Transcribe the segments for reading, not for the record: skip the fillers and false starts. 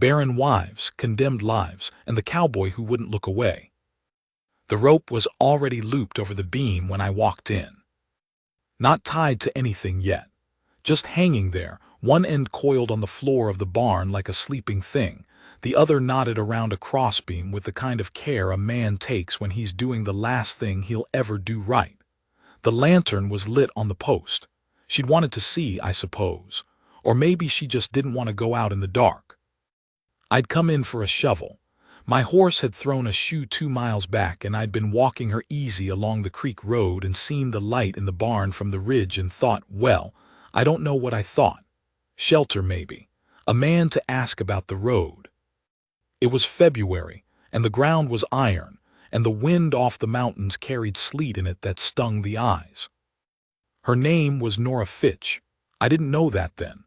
barren wives, condemned lives, and the cowboy who wouldn't look away. The rope was already looped over the beam when I walked in. Not tied to anything yet, just hanging there, one end coiled on the floor of the barn like a sleeping thing, the other knotted around a crossbeam with the kind of care a man takes when he's doing the last thing he'll ever do right. The lantern was lit on the post. She'd wanted to see, I suppose. Or maybe she just didn't want to go out in the dark. I'd come in for a shovel. My horse had thrown a shoe 2 miles back, and I'd been walking her easy along the creek road and seen the light in the barn from the ridge and thought, well, I don't know what I thought. Shelter, maybe. A man to ask about the road. It was February, and the ground was iron, and the wind off the mountains carried sleet in it that stung the eyes. Her name was Nora Fitch. I didn't know that then.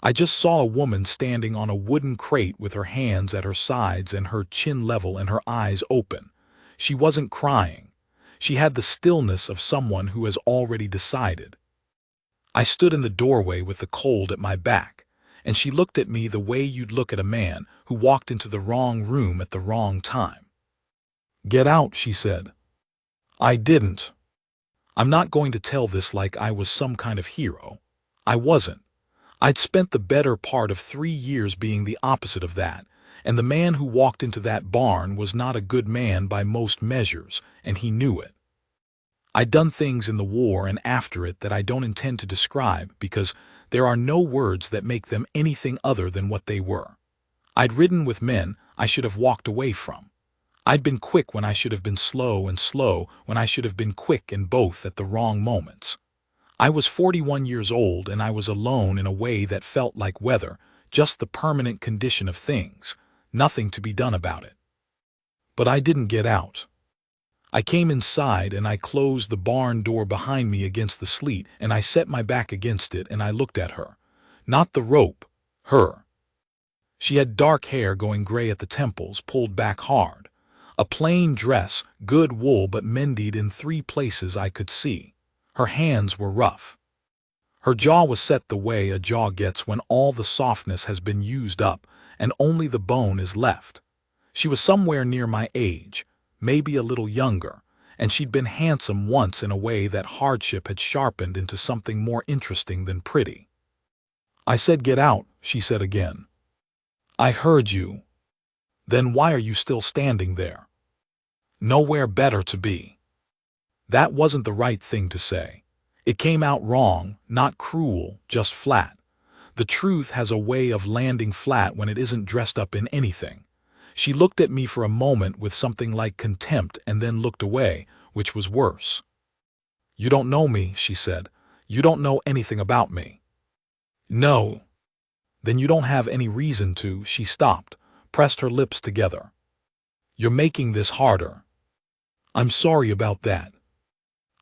I just saw a woman standing on a wooden crate with her hands at her sides and her chin level and her eyes open. She wasn't crying. She had the stillness of someone who has already decided. I stood in the doorway with the cold at my back, and she looked at me the way you'd look at a man who walked into the wrong room at the wrong time. "Get out," she said. I didn't. I'm not going to tell this like I was some kind of hero. I wasn't. I'd spent the better part of 3 years being the opposite of that, and the man who walked into that barn was not a good man by most measures, and he knew it. I'd done things in the war and after it that I don't intend to describe because there are no words that make them anything other than what they were. I'd ridden with men I should have walked away from. I'd been quick when I should have been slow and slow when I should have been quick, and both at the wrong moments. I was 41 years old, and I was alone in a way that felt like weather, just the permanent condition of things, nothing to be done about it. But I didn't get out. I came inside and I closed the barn door behind me against the sleet, and I set my back against it and I looked at her. Not the rope, her. She had dark hair going gray at the temples, pulled back hard. A plain dress, good wool but mended in 3 places I could see. Her hands were rough. Her jaw was set the way a jaw gets when all the softness has been used up and only the bone is left. She was somewhere near my age, maybe a little younger, and she'd been handsome once in a way that hardship had sharpened into something more interesting than pretty. I said, "Get out," she said again. "I heard you." "Then why are you still standing there?" "Nowhere better to be." That wasn't the right thing to say. It came out wrong, not cruel, just flat. The truth has a way of landing flat when it isn't dressed up in anything. She looked at me for a moment with something like contempt and then looked away, which was worse. "You don't know me," she said. "You don't know anything about me." "No." "Then you don't have any reason to." She stopped, pressed her lips together. "You're making this harder." "I'm sorry about that."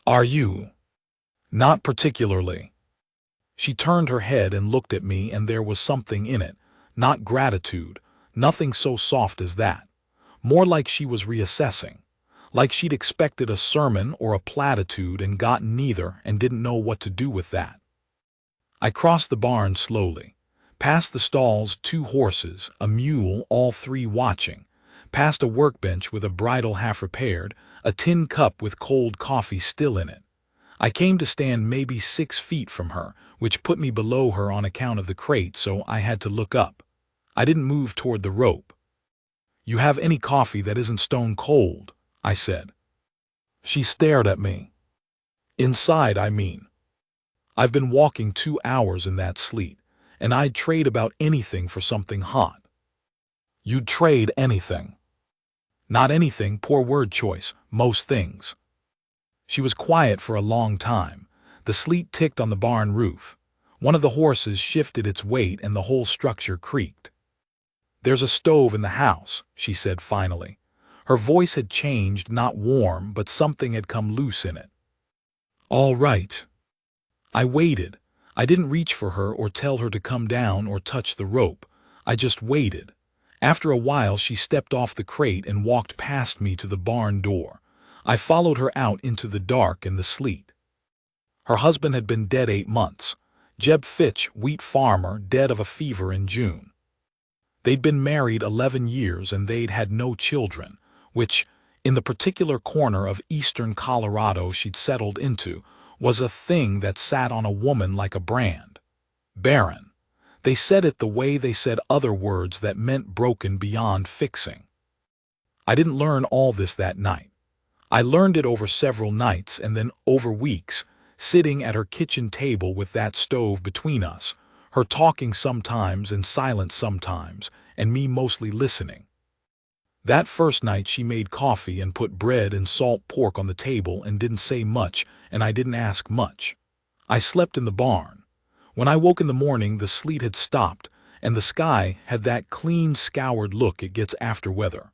"Are you?" "Not particularly." She turned her head and looked at me, and there was something in it, not gratitude, nothing so soft as that. More like she was reassessing, like she'd expected a sermon or a platitude and gotten neither and didn't know what to do with that. I crossed the barn slowly, past the stalls, 2 horses, a mule, all 3 watching, past a workbench with a bridle half repaired, a tin cup with cold coffee still in it. I came to stand maybe 6 feet from her, which put me below her on account of the crate, so I had to look up. I didn't move toward the rope. "You have any coffee that isn't stone cold?" I said. She stared at me. "Inside, I mean. I've been walking 2 hours in that sleet, and I'd trade about anything for something hot." "You'd trade anything?" "Not anything, poor word choice, most things." She was quiet for a long time. The sleet ticked on the barn roof. One of the horses shifted its weight and the whole structure creaked. "There's a stove in the house," she said finally. Her voice had changed, not warm, but something had come loose in it. "All right." I waited. I didn't reach for her or tell her to come down or touch the rope. I just waited. After a while she stepped off the crate and walked past me to the barn door. I followed her out into the dark and the sleet. Her husband had been dead 8 months. Jeb Fitch, wheat farmer, dead of a fever in June. They'd been married 11 years and they'd had no children, which, in the particular corner of eastern Colorado she'd settled into, was a thing that sat on a woman like a brand. Barren. They said it the way they said other words that meant broken beyond fixing. I didn't learn all this that night. I learned it over several nights and then over weeks, sitting at her kitchen table with that stove between us, her talking sometimes and silent sometimes, and me mostly listening. That first night she made coffee and put bread and salt pork on the table and didn't say much, and I didn't ask much. I slept in the barn. When I woke in the morning, the sleet had stopped, and the sky had that clean, scoured look it gets after weather.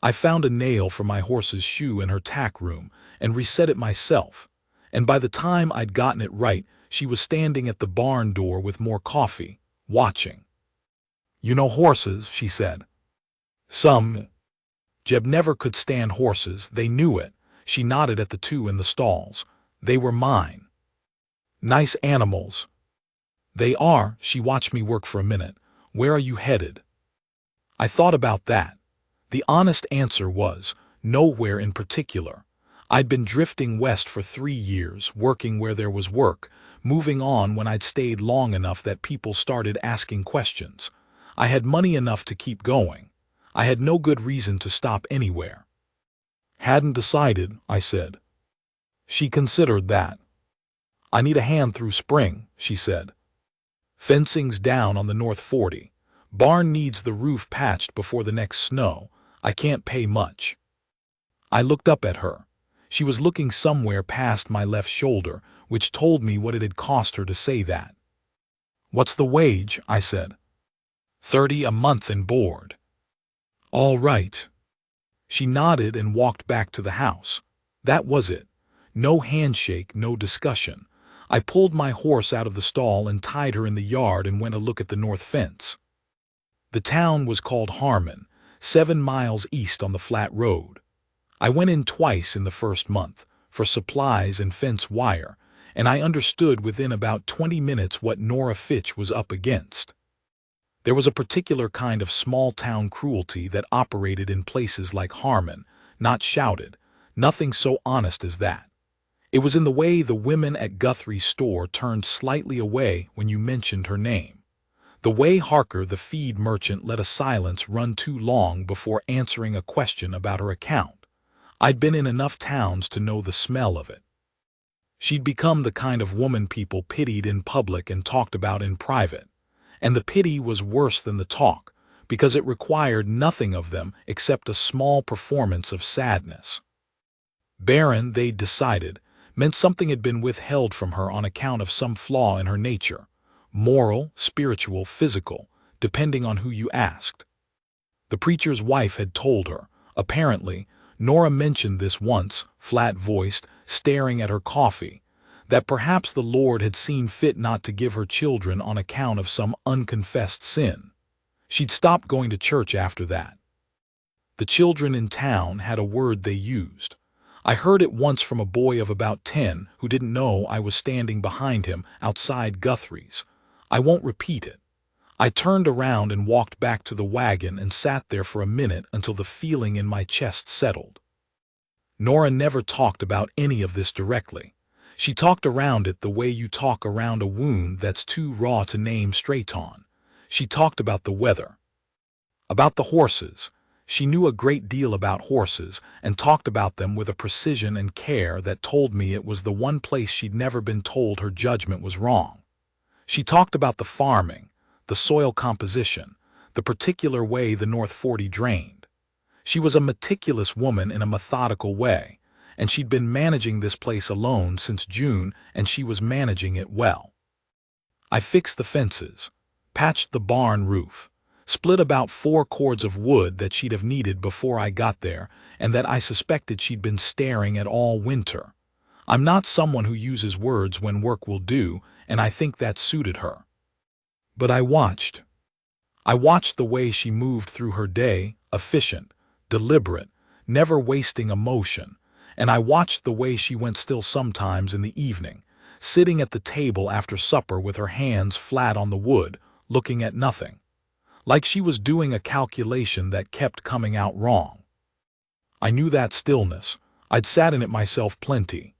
I found a nail for my horse's shoe in her tack room and reset it myself, and by the time I'd gotten it right, she was standing at the barn door with more coffee, watching. "You know horses," she said. "Some." Jeb never could stand horses, they knew it. She nodded at the two in the stalls. "They were mine." "Nice animals." "They are." She watched me work for a minute. "Where are you headed?" I thought about that. The honest answer was, nowhere in particular. I'd been drifting west for 3 years, working where there was work, moving on when I'd stayed long enough that people started asking questions. I had money enough to keep going. I had no good reason to stop anywhere. "Hadn't decided," I said. She considered that. "I need a hand through spring," she said. "Fencing's down on the North 40. Barn needs the roof patched before the next snow. I can't pay much." I looked up at her. She was looking somewhere past my left shoulder, which told me what it had cost her to say that. "What's the wage?" I said. "30 a month and board." "All right." She nodded and walked back to the house. That was it. No handshake, no discussion. I pulled my horse out of the stall and tied her in the yard and went to look at the north fence. The town was called Harmon, 7 miles east on the flat road. I went in twice in the first month, for supplies and fence wire, and I understood within about 20 minutes what Nora Fitch was up against. There was a particular kind of small-town cruelty that operated in places like Harmon, not shouted, nothing so honest as that. It was in the way the women at Guthrie's store turned slightly away when you mentioned her name. The way Harker, the feed merchant, let a silence run too long before answering a question about her account. I'd been in enough towns to know the smell of it. She'd become the kind of woman people pitied in public and talked about in private. And the pity was worse than the talk, because it required nothing of them except a small performance of sadness. Barren, they'd decided, meant something had been withheld from her on account of some flaw in her nature. Moral, spiritual, physical, depending on who you asked. The preacher's wife had told her. Apparently, Nora mentioned this once, flat-voiced, staring at her coffee, that perhaps the Lord had seen fit not to give her children on account of some unconfessed sin. She'd stopped going to church after that. The children in town had a word they used. I heard it once from a boy of about 10 who didn't know I was standing behind him outside Guthrie's. I won't repeat it. I turned around and walked back to the wagon and sat there for a minute until the feeling in my chest settled. Nora never talked about any of this directly. She talked around it the way you talk around a wound that's too raw to name straight on. She talked about the weather. About the horses. She knew a great deal about horses and talked about them with a precision and care that told me it was the one place she'd never been told her judgment was wrong. She talked about the farming, the soil composition, the particular way the North 40 drained. She was a meticulous woman in a methodical way, and she'd been managing this place alone since June, and she was managing it well. I fixed the fences, patched the barn roof, split about 4 cords of wood that she'd have needed before I got there and that I suspected she'd been staring at all winter. I'm not someone who uses words when work will do, and I think that suited her. But I watched. I watched the way she moved through her day, efficient, deliberate, never wasting emotion, and I watched the way she went still sometimes in the evening, sitting at the table after supper with her hands flat on the wood, looking at nothing. like she was doing a calculation that kept coming out wrong. I knew that stillness. I'd sat in it myself plenty.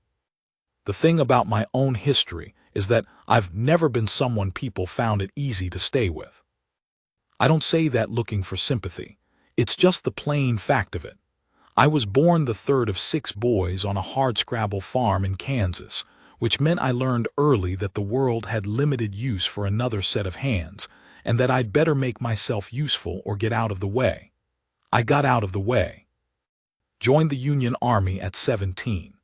The thing about my own history is that I've never been someone people found it easy to stay with. I don't say that looking for sympathy. It's just the plain fact of it. I was born the third of 6 boys on a hardscrabble farm in Kansas, which meant I learned early that the world had limited use for another set of hands, and that I'd better make myself useful or get out of the way. I got out of the way. Joined the Union Army at 17.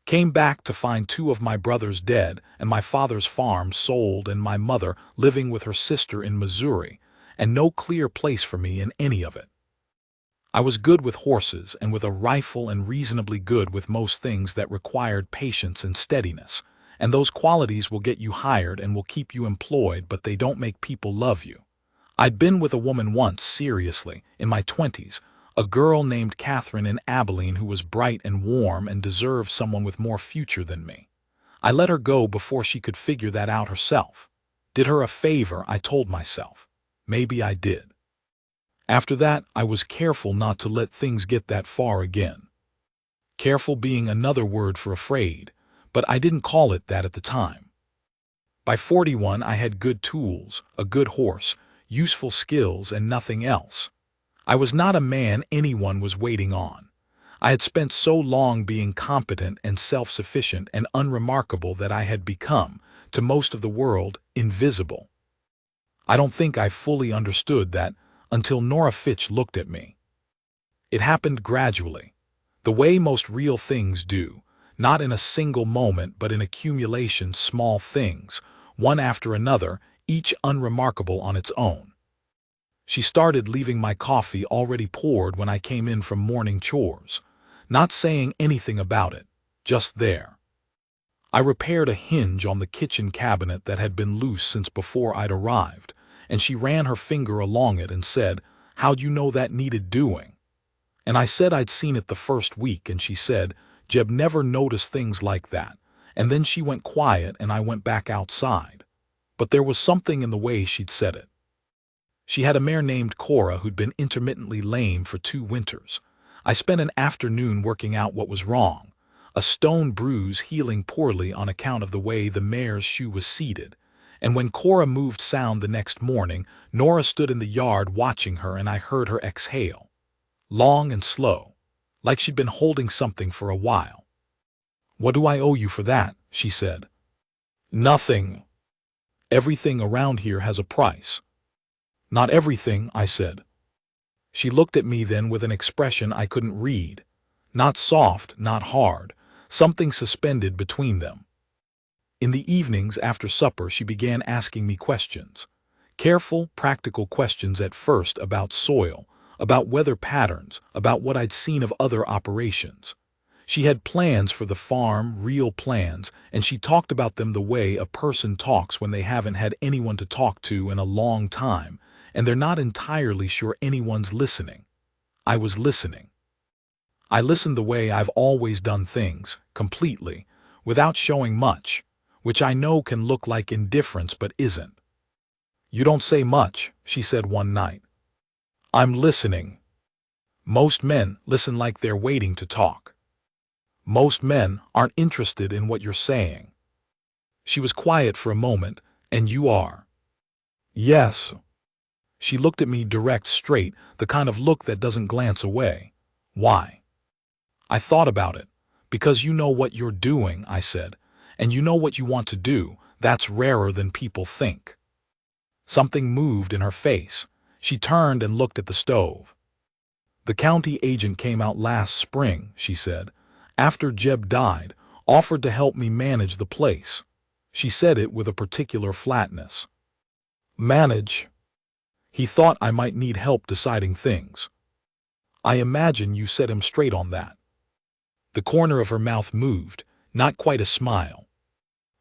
Came back to find 2 of my brothers dead and my father's farm sold and my mother living with her sister in Missouri, and no clear place for me in any of it. I was good with horses and with a rifle and reasonably good with most things that required patience and steadiness, and those qualities will get you hired and will keep you employed, but they don't make people love you. I'd been with a woman once, seriously, in my 20s, a girl named Catherine in Abilene who was bright and warm and deserved someone with more future than me. I let her go before she could figure that out herself. Did her a favor, I told myself. Maybe I did. After that, I was careful not to let things get that far again. Careful being another word for afraid, but I didn't call it that at the time. By 41, I had good tools, a good horse, useful skills, and nothing else. I was not a man anyone was waiting on. I had spent so long being competent and self-sufficient and unremarkable that I had become, to most of the world, invisible. I don't think I fully understood that until Nora Fitch looked at me. It happened gradually, the way most real things do, not in a single moment but in accumulation, small things, one after another, each unremarkable on its own. She started leaving my coffee already poured when I came in from morning chores, not saying anything about it, just there. I repaired a hinge on the kitchen cabinet that had been loose since before I'd arrived, and she ran her finger along it and said, "How'd you know that needed doing?" And I said I'd seen it the first week, and she said, "Jeb never noticed things like that," and then she went quiet and I went back outside. But there was something in the way she'd said it. She had a mare named Cora who'd been intermittently lame for 2 winters. I spent an afternoon working out what was wrong. A stone bruise healing poorly on account of the way the mare's shoe was seated. And when Cora moved sound the next morning, Nora stood in the yard watching her, and I heard her exhale. Long and slow, like she'd been holding something for a while. "What do I owe you for that?" she said. "Nothing. Everything around here has a price." "Not everything," I said. She looked at me then with an expression I couldn't read. Not soft, not hard, something suspended between them. In the evenings after supper she began asking me questions. Careful, practical questions at first about soil, about weather patterns, about what I'd seen of other operations. She had plans for the farm, real plans, and she talked about them the way a person talks when they haven't had anyone to talk to in a long time, and they're not entirely sure anyone's listening. I was listening. I listened the way I've always done things, completely, without showing much, which I know can look like indifference but isn't. "You don't say much," she said one night. "I'm listening." Most men listen like they're waiting to talk. Most men aren't interested in what you're saying. She was quiet for a moment. "And you are?" "Yes." She looked at me direct, straight, the kind of look that doesn't glance away. "Why?" I thought about it. "Because you know what you're doing," I said, "and you know what you want to do. That's rarer than people think." Something moved in her face. She turned and looked at the stove. "The county agent came out last spring," she said, "after Jeb died, offered to help me manage the place." She said it with a particular flatness. "Manage?" He thought I might need help deciding things. "I imagine you set him straight on that." The corner of her mouth moved, not quite a smile.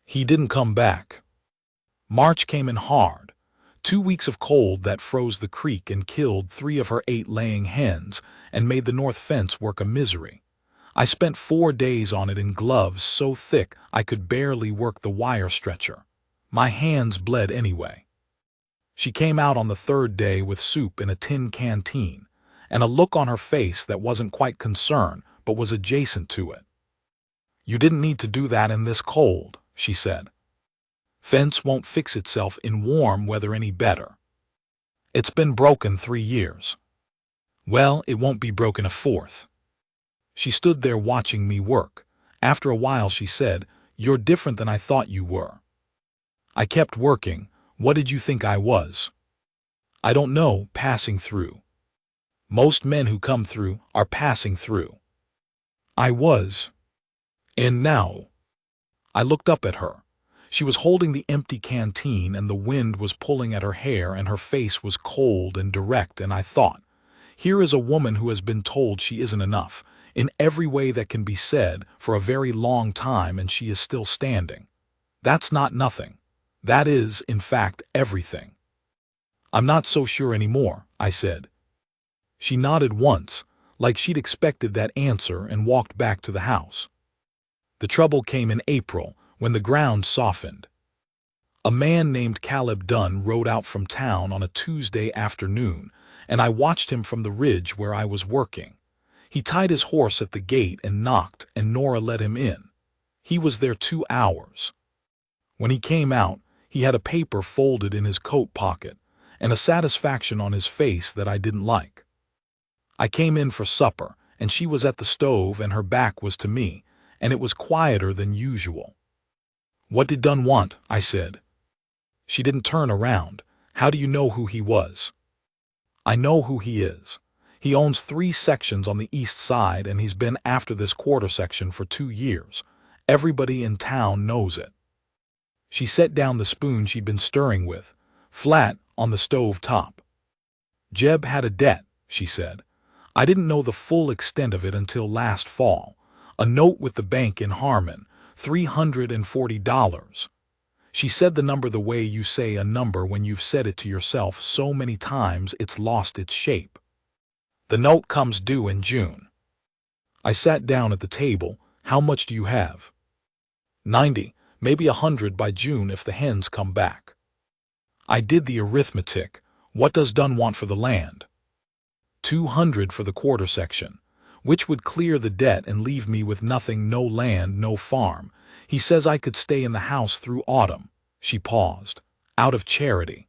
"He didn't come back." March came in hard. 2 weeks of cold that froze the creek and killed 3 of her 8 laying hens and made the north fence work a misery. I spent 4 days on it in gloves so thick I could barely work the wire stretcher. My hands bled anyway. She came out on the third day with soup in a tin canteen, and a look on her face that wasn't quite concern, but was adjacent to it. "You didn't need to do that in this cold," she said. "Fence won't fix itself in warm weather any better. It's been broken 3 years. Well, it won't be broken a fourth." She stood there watching me work. After a while she said, "You're different than I thought you were." I kept working. "What did you think I was?" "I don't know, passing through. Most men who come through are passing through." I was. And now. I looked up at her. She was holding the empty canteen and the wind was pulling at her hair and her face was cold and direct, and I thought, here is a woman who has been told she isn't enough, in every way that can be said, for a very long time, and she is still standing. That's not nothing. That is, in fact, everything. "I'm not so sure anymore," I said. She nodded once, like she'd expected that answer, and walked back to the house. The trouble came in April, when the ground softened. A man named Caleb Dunn rode out from town on a Tuesday afternoon, and I watched him from the ridge where I was working. He tied his horse at the gate and knocked, and Nora let him in. He was there 2 hours. When he came out, he had a paper folded in his coat pocket, and a satisfaction on his face that I didn't like. I came in for supper, and she was at the stove and her back was to me, and it was quieter than usual. "What did Dunn want?" I said. She didn't turn around. "How do you know who he was?" "I know who he is. He owns 3 sections on the east side, and he's been after this quarter section for 2 years. Everybody in town knows it." She set down the spoon she'd been stirring with, flat on the stove top. "Jeb had a debt," she said. "I didn't know the full extent of it until last fall. A note with the bank in Harmon, $340. She said the number the way you say a number when you've said it to yourself so many times it's lost its shape. The note comes due in June." I sat down at the table. "How much do you have?" 90, maybe 100 by June if the hens come back." I did the arithmetic. "What does Dunn want for the land?" 200 for the quarter section, which would clear the debt and leave me with nothing, no land, no farm. He says I could stay in the house through autumn." She paused. "Out of charity."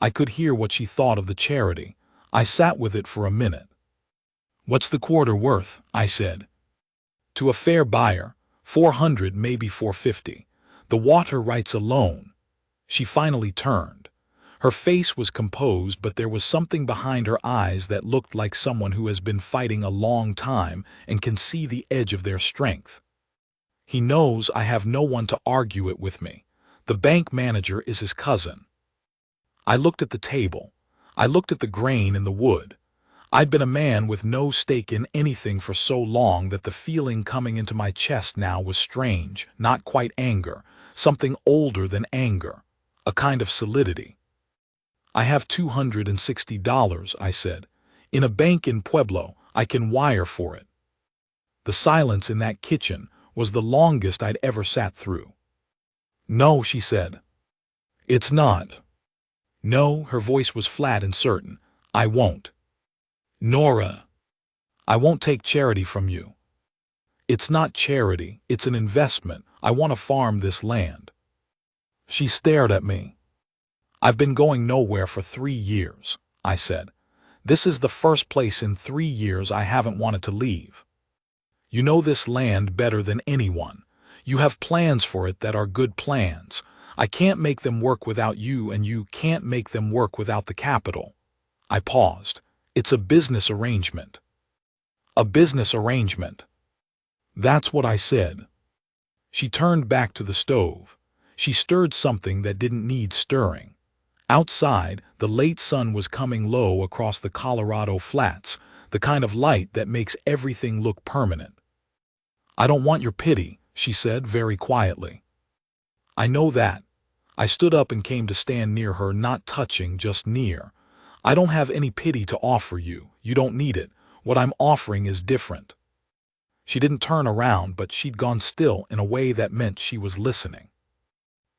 I could hear what she thought of the charity. I sat with it for a minute. "What's the quarter worth?" I said. "To a fair buyer, 400, maybe 450. The water rights alone." She finally turned. Her face was composed, but there was something behind her eyes that looked like someone who has been fighting a long time and can see the edge of their strength. "He knows I have no one to argue it with me. The bank manager is his cousin." I looked at the table. I looked at the grain in the wood. I'd been a man with no stake in anything for so long that the feeling coming into my chest now was strange, not quite anger, something older than anger, a kind of solidity. "I have $260, I said. "In a bank in Pueblo. I can wire for it." The silence in that kitchen was the longest I'd ever sat through. "No," she said. "It's not." "No," her voice was flat and certain. "I won't." "Nora, I won't take charity from you." "It's not charity, it's an investment. I want to farm this land." She stared at me. "I've been going nowhere for 3 years, I said. "This is the first place in 3 years I haven't wanted to leave. You know this land better than anyone. You have plans for it that are good plans. I can't make them work without you, and you can't make them work without the capital." I paused. "It's a business arrangement." "A business arrangement." "That's what I said." She turned back to the stove. She stirred something that didn't need stirring. Outside, the late sun was coming low across the Colorado flats, the kind of light that makes everything look permanent. "I don't want your pity," she said very quietly. "I know that." I stood up and came to stand near her, not touching, just near. "I don't have any pity to offer you. You don't need it. What I'm offering is different." She didn't turn around, but she'd gone still in a way that meant she was listening.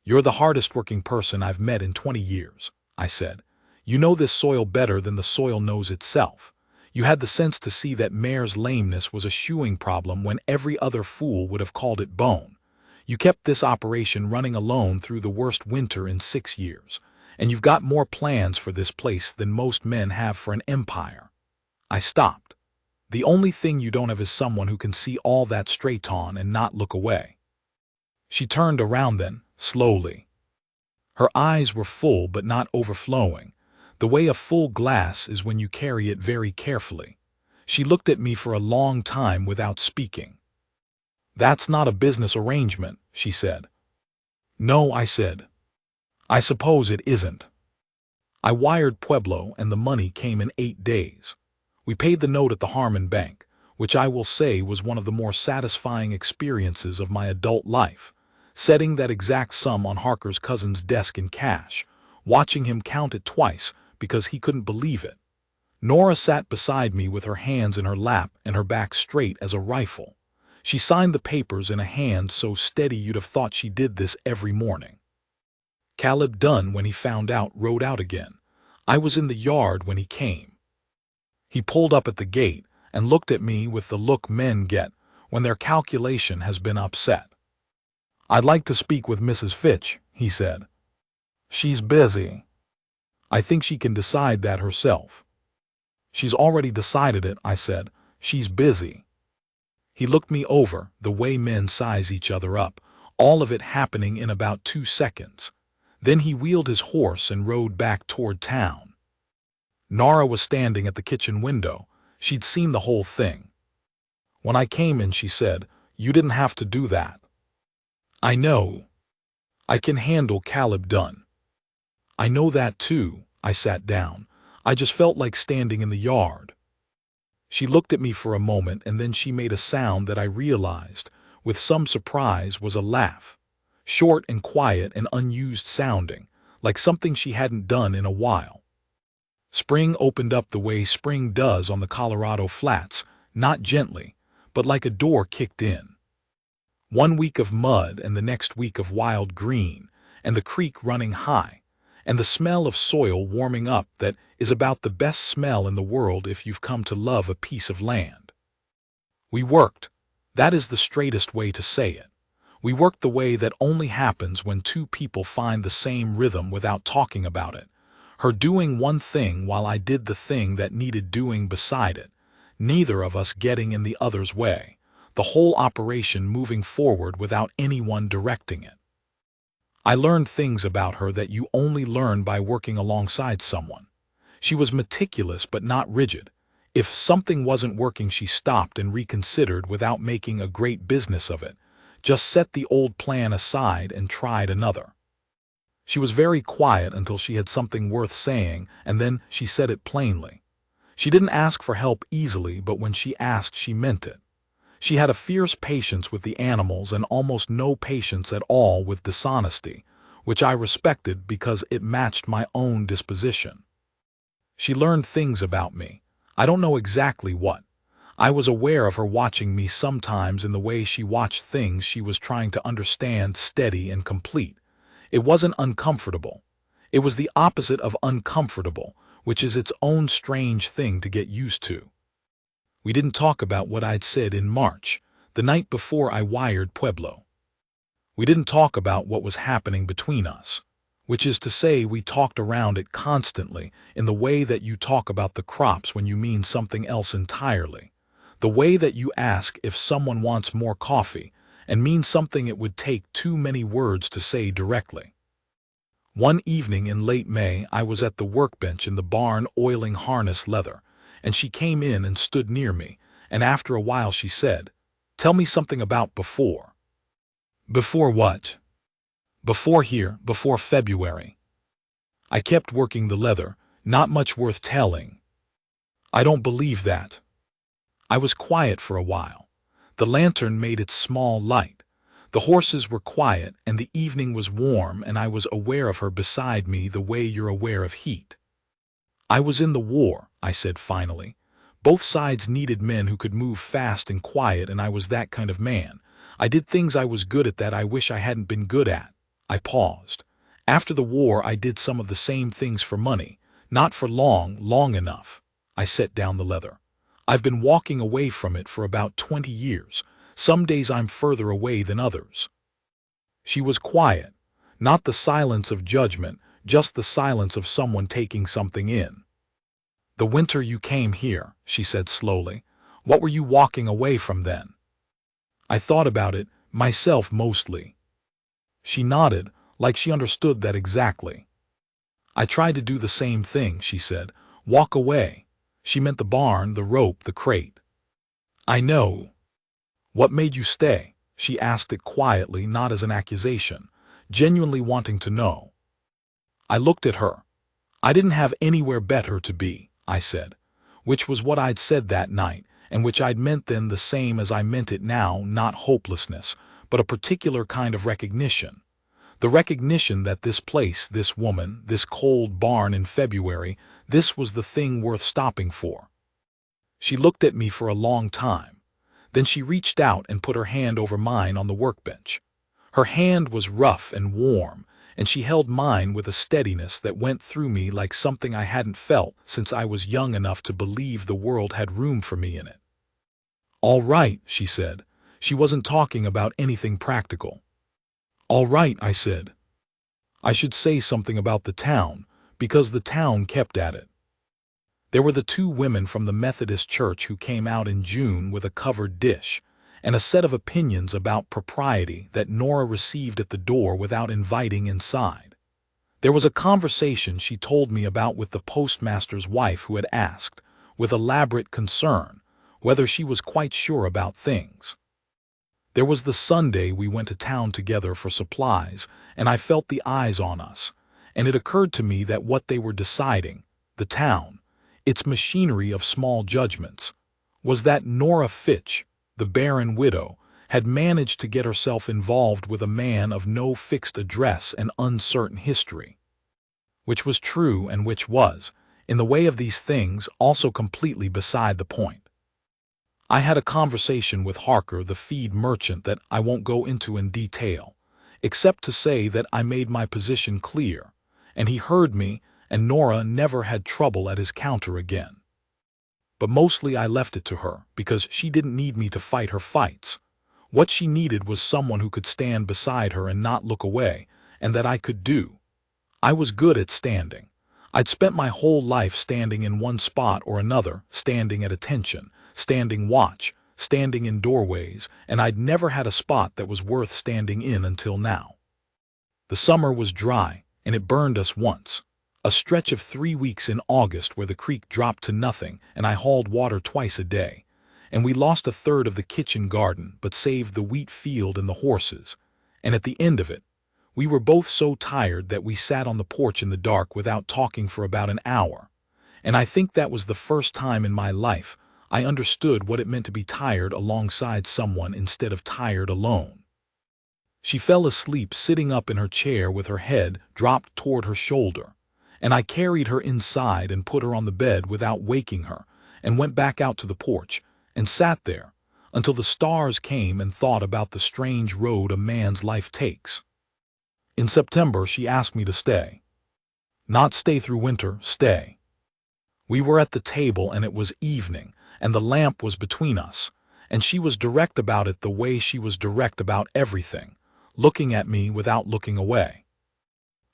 "You're the hardest working person I've met in 20 years, I said. You know this soil better than the soil knows itself. You had the sense to see that Mare's lameness was a shoeing problem when every other fool would have called it bone. You kept this operation running alone through the worst winter in 6 years, and you've got more plans for this place than most men have for an empire. I stopped. The only thing you don't have is someone who can see all that straight on and not look away. She turned around then, slowly. Her eyes were full but not overflowing, the way a full glass is when you carry it very carefully. She looked at me for a long time without speaking. That's not a business arrangement, she said. No, I said. I suppose it isn't. I wired Pueblo and the money came in 8 days. We paid the note at the Harmon Bank, which I will say was one of the more satisfying experiences of my adult life, setting that exact sum on Harker's cousin's desk in cash, watching him count it twice because he couldn't believe it. Nora sat beside me with her hands in her lap and her back straight as a rifle. She signed the papers in a hand so steady you'd have thought she did this every morning. Caleb Dunn, when he found out, rode out again. I was in the yard when he came. He pulled up at the gate and looked at me with the look men get when their calculation has been upset. I'd like to speak with Mrs. Fitch, he said. She's busy. I think she can decide that herself. She's already decided it, I said. She's busy. He looked me over, the way men size each other up, all of it happening in about 2 seconds. Then he wheeled his horse and rode back toward town. Nora was standing at the kitchen window. She'd seen the whole thing. When I came in, she said, "You didn't have to do that." I know. I can handle Caleb Dunn. I know that too. I sat down. I just felt like standing in the yard. She looked at me for a moment and then she made a sound that I realized, with some surprise, was a laugh. Short and quiet and unused sounding, like something she hadn't done in a while. Spring opened up the way spring does on the Colorado flats, not gently, but like a door kicked in. 1 week of mud and the next week of wild green, and the creek running high, and the smell of soil warming up that is about the best smell in the world if you've come to love a piece of land. We worked. That is the straightest way to say it. We worked the way that only happens when 2 people find the same rhythm without talking about it. Her doing one thing while I did the thing that needed doing beside it, neither of us getting in the other's way, the whole operation moving forward without anyone directing it. I learned things about her that you only learn by working alongside someone. She was meticulous but not rigid. If something wasn't working, she stopped and reconsidered without making a great business of it, just set the old plan aside and tried another. She was very quiet until she had something worth saying, and then she said it plainly. She didn't ask for help easily, but when she asked, she meant it. She had a fierce patience with the animals and almost no patience at all with dishonesty, which I respected because it matched my own disposition. She learned things about me. I don't know exactly what. I was aware of her watching me sometimes in the way she watched things she was trying to understand, steady and complete. It wasn't uncomfortable. It was the opposite of uncomfortable, which is its own strange thing to get used to. We didn't talk about what I'd said in March, the night before I wired Pueblo. We didn't talk about what was happening between us, which is to say we talked around it constantly in the way that you talk about the crops when you mean something else entirely, the way that you ask if someone wants more coffee and mean something it would take too many words to say directly. One evening in late May, I was at the workbench in the barn oiling harness leather, and she came in and stood near me, and after a while she said, "Tell me something about before." Before what? Before here, before February. I kept working the leather, not much worth telling. I don't believe that. I was quiet for a while. The lantern made its small light. The horses were quiet and the evening was warm and I was aware of her beside me the way you're aware of heat. I was in the war, I said finally. Both sides needed men who could move fast and quiet, and I was that kind of man. I did things I was good at that I wish I hadn't been good at. I paused. After the war, I did some of the same things for money, not for long enough. I set down the leather. I've been walking away from it for about 20 years. Some days I'm further away than others. She was quiet, not the silence of judgment, just the silence of someone taking something in. The winter you came here, she said slowly, what were you walking away from then? I thought about it, myself mostly. She nodded, like she understood that exactly. I tried to do the same thing, she said. Walk away. She meant the barn, the rope, the crate. I know. What made you stay? She asked it quietly, not as an accusation, genuinely wanting to know. I looked at her. I didn't have anywhere better to be, I said, which was what I'd said that night, and which I'd meant then the same as I meant it now, not hopelessness, but a particular kind of recognition. The recognition that this place, this woman, this cold barn in February, this was the thing worth stopping for. She looked at me for a long time. Then she reached out and put her hand over mine on the workbench. Her hand was rough and warm, and she held mine with a steadiness that went through me like something I hadn't felt since I was young enough to believe the world had room for me in it. All right, she said. She wasn't talking about anything practical. All right, I said. I should say something about the town, because the town kept at it. There were the two women from the Methodist church who came out in June with a covered dish, and a set of opinions about propriety that Nora received at the door without inviting inside. There was a conversation she told me about with the postmaster's wife who had asked, with elaborate concern, whether she was quite sure about things. There was the Sunday we went to town together for supplies, and I felt the eyes on us, and it occurred to me that what they were deciding, the town, its machinery of small judgments, was that Nora Fitch, the Barren widow, had managed to get herself involved with a man of no fixed address and uncertain history. Which was true and which was, in the way of these things, also completely beside the point. I had a conversation with Harker, the feed merchant, that I won't go into in detail, except to say that I made my position clear, and he heard me, and Nora never had trouble at his counter again. But mostly I left it to her, because she didn't need me to fight her fights. What she needed was someone who could stand beside her and not look away, and that I could do. I was good at standing. I'd spent my whole life standing in one spot or another, standing at attention, standing watch, standing in doorways, and I'd never had a spot that was worth standing in until now. The summer was dry, and it burned us once. A stretch of 3 weeks in August where the creek dropped to nothing and I hauled water twice a day. And we lost a third of the kitchen garden but saved the wheat field and the horses. And at the end of it, we were both so tired that we sat on the porch in the dark without talking for about an hour. And I think that was the first time in my life I understood what it meant to be tired alongside someone instead of tired alone. She fell asleep sitting up in her chair with her head dropped toward her shoulder, and I carried her inside and put her on the bed without waking her, and went back out to the porch and sat there until the stars came and thought about the strange road a man's life takes. In September she asked me to stay. Not stay through winter, stay. We were at the table and it was evening, and the lamp was between us, and she was direct about it the way she was direct about everything, looking at me without looking away.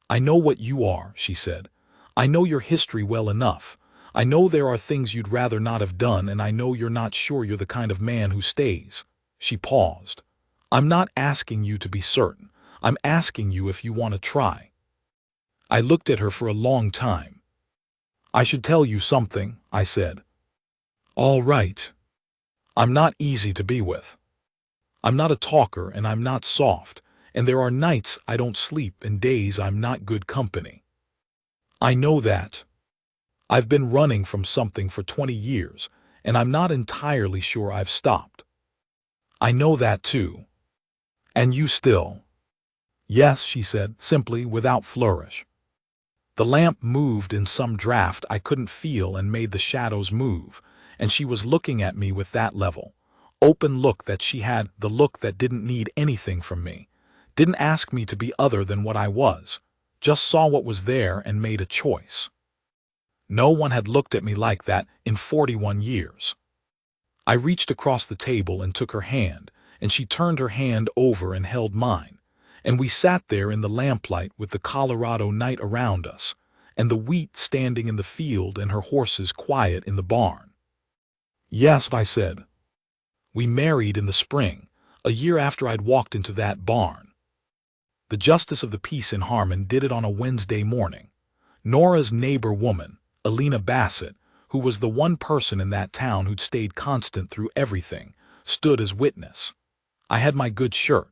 I know what you are, she said. I know your history well enough. I know there are things you'd rather not have done, and I know you're not sure you're the kind of man who stays. She paused. I'm not asking you to be certain. I'm asking you if you want to try. I looked at her for a long time. I should tell you something, I said. All right. I'm not easy to be with. I'm not a talker and I'm not soft, and there are nights I don't sleep and days I'm not good company. I know that. I've been running from something for 20 years, and I'm not entirely sure I've stopped. I know that too. And you still. Yes, she said, simply, without flourish. The lamp moved in some draft I couldn't feel and made the shadows move, and she was looking at me with that level, open look that she had, the look that didn't need anything from me, didn't ask me to be other than what I was, just saw what was there and made a choice. No one had looked at me like that in 41 years. I reached across the table and took her hand, and she turned her hand over and held mine, and we sat there in the lamplight with the Colorado night around us, and the wheat standing in the field and her horses quiet in the barn. Yes, I said. We married in the spring, a year after I'd walked into that barn. The justice of the peace in Harmon did it on a Wednesday morning. Nora's neighbor woman, Alina Bassett, who was the one person in that town who'd stayed constant through everything, stood as witness. I had my good shirt.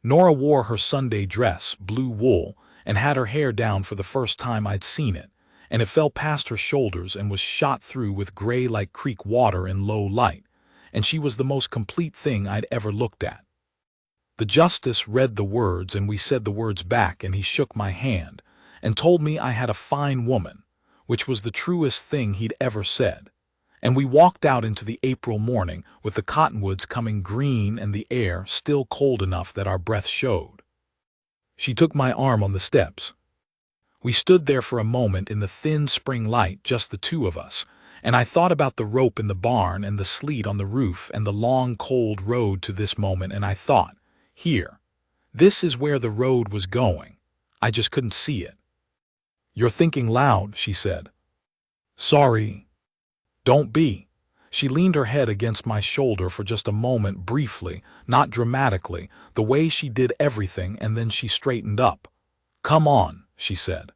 Nora wore her Sunday dress, blue wool, and had her hair down for the first time I'd seen it, and it fell past her shoulders and was shot through with gray like creek water in low light, and she was the most complete thing I'd ever looked at. The justice read the words and we said the words back, and he shook my hand and told me I had a fine woman, which was the truest thing he'd ever said. And we walked out into the April morning with the cottonwoods coming green and the air still cold enough that our breath showed. She took my arm on the steps. We stood there for a moment in the thin spring light, just the two of us, and I thought about the rope in the barn and the sleet on the roof and the long cold road to this moment, and I thought, here, this is where the road was going. I just couldn't see it. You're thinking loud, she said. Sorry. Don't be. She leaned her head against my shoulder for just a moment, briefly, not dramatically, the way she did everything, and then she straightened up. Come on, she said.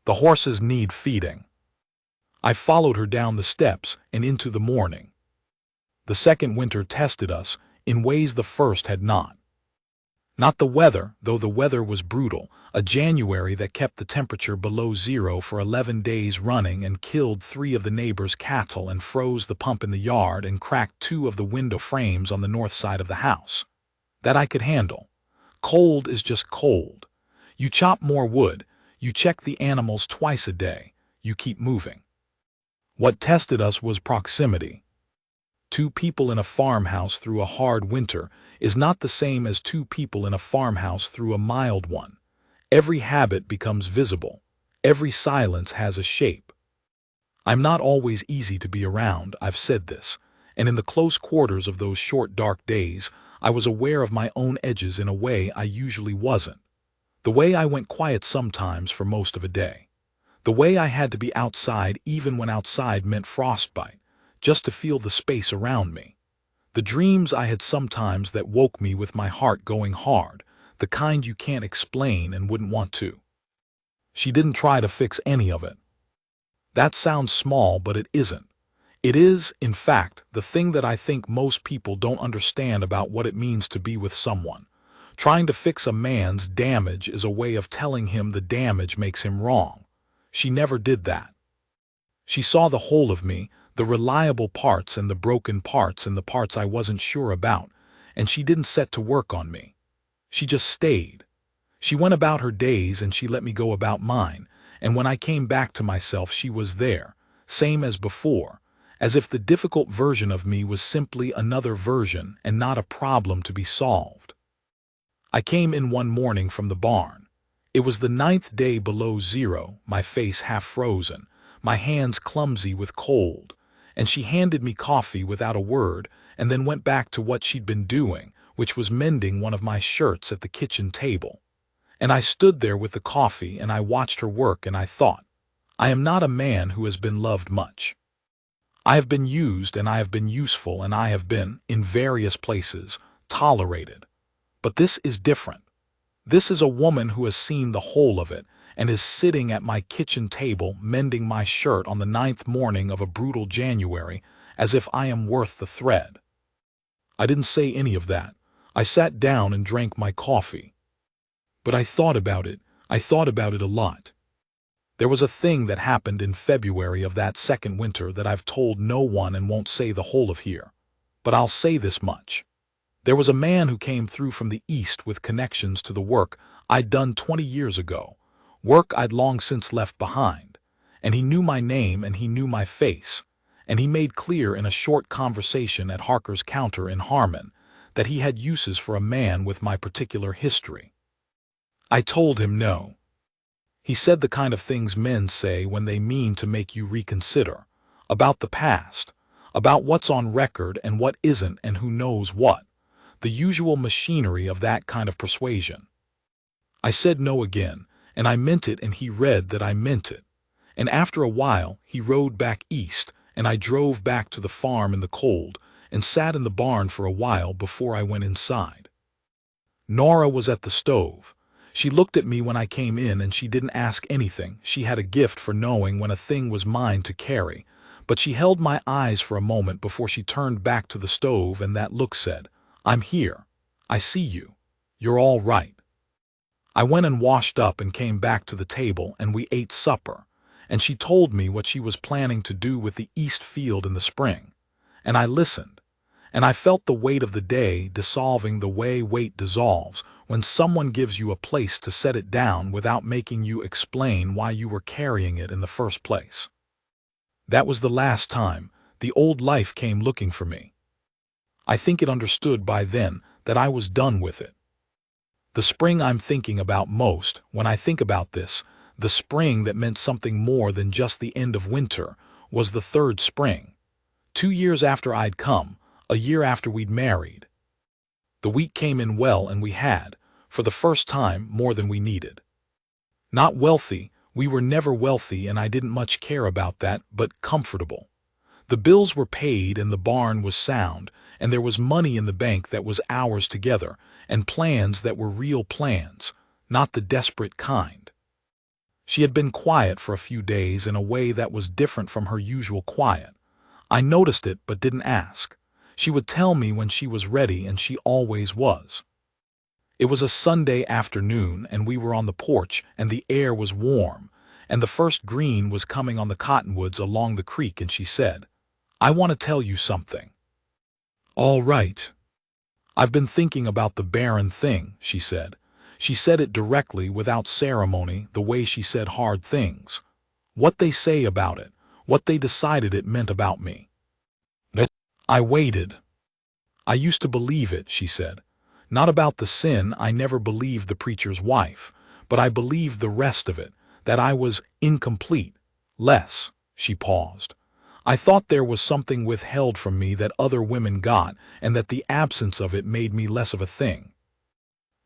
The horses need feeding. I followed her down the steps and into the morning. The second winter tested us in ways the first had not. Not the weather, though the weather was brutal, a January that kept the temperature below zero for 11 days running and killed 3 of the neighbors' cattle and froze the pump in the yard and cracked 2 of the window frames on the north side of the house. That I could handle. Cold is just cold. You chop more wood, you check the animals twice a day, you keep moving. What tested us was proximity. 2 people in a farmhouse through a hard winter is not the same as 2 people in a farmhouse through a mild one. Every habit becomes visible. Every silence has a shape. I'm not always easy to be around, I've said this, and in the close quarters of those short dark days, I was aware of my own edges in a way I usually wasn't. The way I went quiet sometimes for most of a day. The way I had to be outside even when outside meant frostbite, just to feel the space around me. The dreams I had sometimes that woke me with my heart going hard, the kind you can't explain and wouldn't want to. She didn't try to fix any of it. That sounds small, but it isn't. It is, in fact, the thing that I think most people don't understand about what it means to be with someone. Trying to fix a man's damage is a way of telling him the damage makes him wrong. She never did that. She saw the whole of me, the reliable parts and the broken parts and the parts I wasn't sure about, and she didn't set to work on me. She just stayed. She went about her days and she let me go about mine, and when I came back to myself she was there, same as before, as if the difficult version of me was simply another version and not a problem to be solved. I came in one morning from the barn. It was the 9th day below zero, my face half frozen, my hands clumsy with cold, and she handed me coffee without a word and then went back to what she'd been doing, which was mending one of my shirts at the kitchen table. And I stood there with the coffee and I watched her work and I thought, I am not a man who has been loved much. I have been used and I have been useful and I have been, in various places, tolerated. But this is different. This is a woman who has seen the whole of it and is sitting at my kitchen table mending my shirt on the 9th morning of a brutal January as if I am worth the thread. I didn't say any of that. I sat down and drank my coffee. But I thought about it. I thought about it a lot. There was a thing that happened in February of that second winter that I've told no one and won't say the whole of here. But I'll say this much. There was a man who came through from the east with connections to the work I'd done 20 years ago, work I'd long since left behind, and he knew my name and he knew my face, and he made clear in a short conversation at Harker's counter in Harmon that he had uses for a man with my particular history. I told him no. He said the kind of things men say when they mean to make you reconsider, about the past, about what's on record and what isn't and who knows what, the usual machinery of that kind of persuasion. I said no again, and I meant it, and he read that I meant it. And after a while, he rode back east, and I drove back to the farm in the cold and sat in the barn for a while before I went inside. Nora was at the stove. She looked at me when I came in, and she didn't ask anything. She had a gift for knowing when a thing was mine to carry, but she held my eyes for a moment before she turned back to the stove, and that look said, "I'm here. I see you. You're all right." I went and washed up and came back to the table, and we ate supper, and she told me what she was planning to do with the east field in the spring, and I listened, and I felt the weight of the day dissolving the way weight dissolves when someone gives you a place to set it down without making you explain why you were carrying it in the first place. That was the last time the old life came looking for me. I think it understood by then that I was done with it. The spring I'm thinking about most when I think about this, the spring that meant something more than just the end of winter, was the third spring. 2 years after I'd come, a year after we'd married. The wheat came in well, and we had, for the first time, more than we needed. Not wealthy, we were never wealthy, and I didn't much care about that, but comfortable. The bills were paid, and the barn was sound, and there was money in the bank that was ours together, and plans that were real plans, not the desperate kind. She had been quiet for a few days in a way that was different from her usual quiet. I noticed it but didn't ask. She would tell me when she was ready, and she always was. It was a Sunday afternoon, and we were on the porch, and the air was warm, and the first green was coming on the cottonwoods along the creek, and she said, "I want to tell you something." "All right." "I've been thinking about the Barren thing," she said. She said it directly, without ceremony, the way she said hard things. What they say about it, what they decided it meant about me. I waited. "I used to believe it," she said. "Not about the sin, I never believed the preacher's wife, but I believed the rest of it, that I was incomplete, less." She paused. "I thought there was something withheld from me that other women got, and that the absence of it made me less of a thing."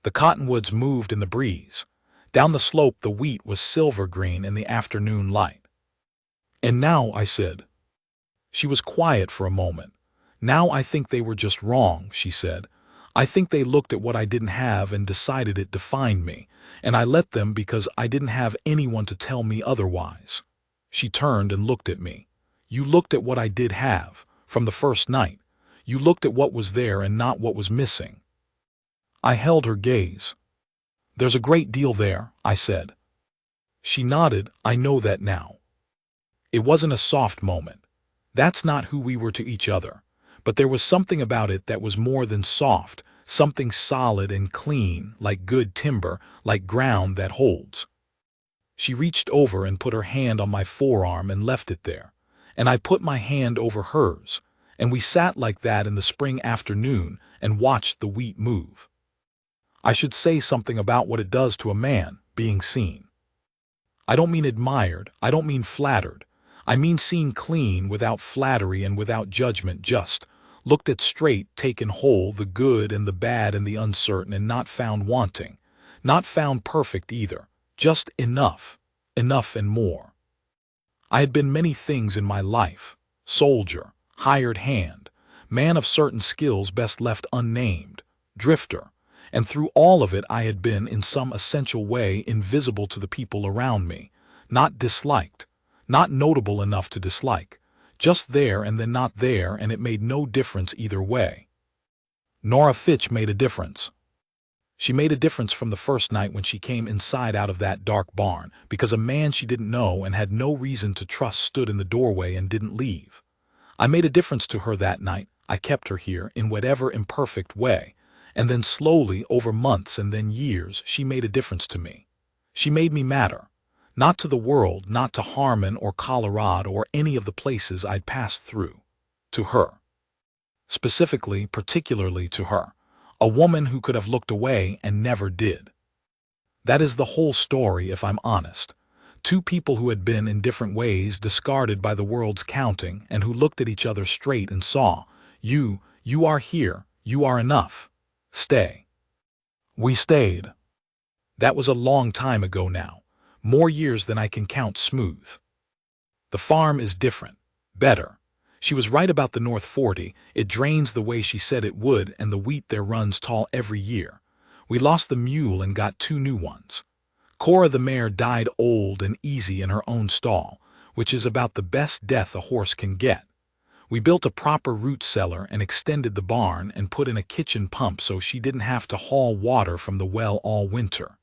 The cottonwoods moved in the breeze. Down the slope the wheat was silver green in the afternoon light. "And now," I said. She was quiet for a moment. "Now I think they were just wrong," she said. "I think they looked at what I didn't have and decided it defined me, and I let them because I didn't have anyone to tell me otherwise." She turned and looked at me. "You looked at what I did have, from the first night. You looked at what was there and not what was missing." I held her gaze. "There's a great deal there," I said. She nodded. "I know that now." It wasn't a soft moment. That's not who we were to each other. But there was something about it that was more than soft, something solid and clean, like good timber, like ground that holds. She reached over and put her hand on my forearm and left it there, and I put my hand over hers, and we sat like that in the spring afternoon and watched the wheat move. I should say something about what it does to a man, being seen. I don't mean admired, I don't mean flattered. I mean seen clean, without flattery and without judgment, just looked at straight, taken whole, the good and the bad and the uncertain, and not found wanting, not found perfect either, just enough, enough and more. I had been many things in my life: soldier, hired hand, man of certain skills best left unnamed, drifter, and through all of it I had been, in some essential way, invisible to the people around me, not disliked, not notable enough to dislike, just there and then not there, and it made no difference either way. Nora Fitch made a difference. She made a difference from the first night when she came inside out of that dark barn, because a man she didn't know and had no reason to trust stood in the doorway and didn't leave. I made a difference to her that night. I kept her here in whatever imperfect way, and then slowly, over months and then years, she made a difference to me. She made me matter. Not to the world, not to Harmon or Colorado or any of the places I'd passed through. To her. Specifically, particularly to her. A woman who could have looked away and never did. That is the whole story, if I'm honest. Two people who had been in different ways discarded by the world's counting and who looked at each other straight and saw, you are here, you are enough. Stay. We stayed. That was a long time ago now, more years than I can count smooth. The farm is different, better. She was right about the North 40, it drains the way she said it would and the wheat there runs tall every year. We lost the mule and got two new ones. Cora the mare died old and easy in her own stall, which is about the best death a horse can get. We built a proper root cellar and extended the barn and put in a kitchen pump so she didn't have to haul water from the well all winter.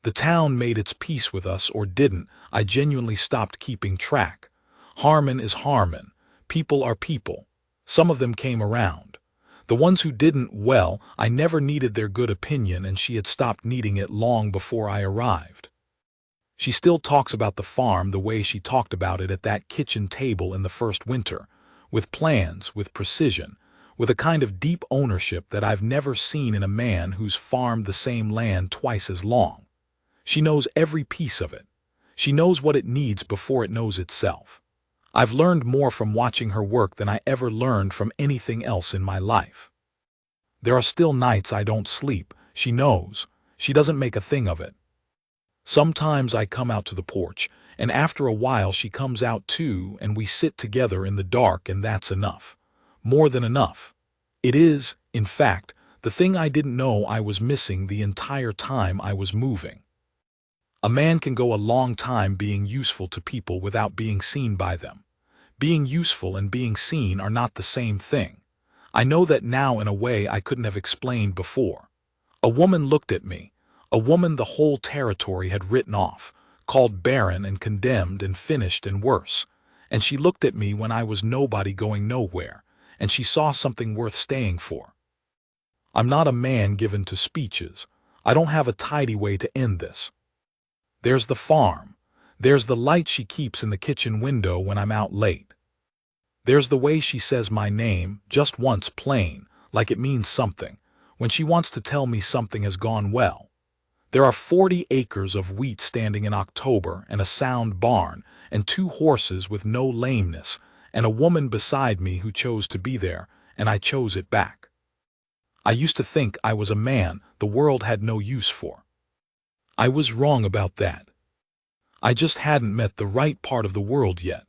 The town made its peace with us or didn't. I genuinely stopped keeping track. Harmon is Harmon. People are people. Some of them came around. The ones who didn't, well, I never needed their good opinion and she had stopped needing it long before I arrived. She still talks about the farm the way she talked about it at that kitchen table in the first winter, with plans, with precision, with a kind of deep ownership that I've never seen in a man who's farmed the same land twice as long. She knows every piece of it. She knows what it needs before it knows itself. I've learned more from watching her work than I ever learned from anything else in my life. There are still nights I don't sleep. She knows. She doesn't make a thing of it. Sometimes I come out to the porch, and after a while she comes out too, and we sit together in the dark, and that's enough. More than enough. It is, in fact, the thing I didn't know I was missing the entire time I was moving. A man can go a long time being useful to people without being seen by them. Being useful and being seen are not the same thing. I know that now in a way I couldn't have explained before. A woman looked at me, a woman the whole territory had written off, called barren and condemned and finished and worse, and she looked at me when I was nobody going nowhere, and she saw something worth staying for. I'm not a man given to speeches. I don't have a tidy way to end this. There's the farm. There's the light she keeps in the kitchen window when I'm out late. There's the way she says my name, just once plain, like it means something, when she wants to tell me something has gone well. There are 40 acres of wheat standing in October and a sound barn and 2 horses with no lameness and a woman beside me who chose to be there, and I chose it back. I used to think I was a man the world had no use for. I was wrong about that. I just hadn't met the right part of the world yet.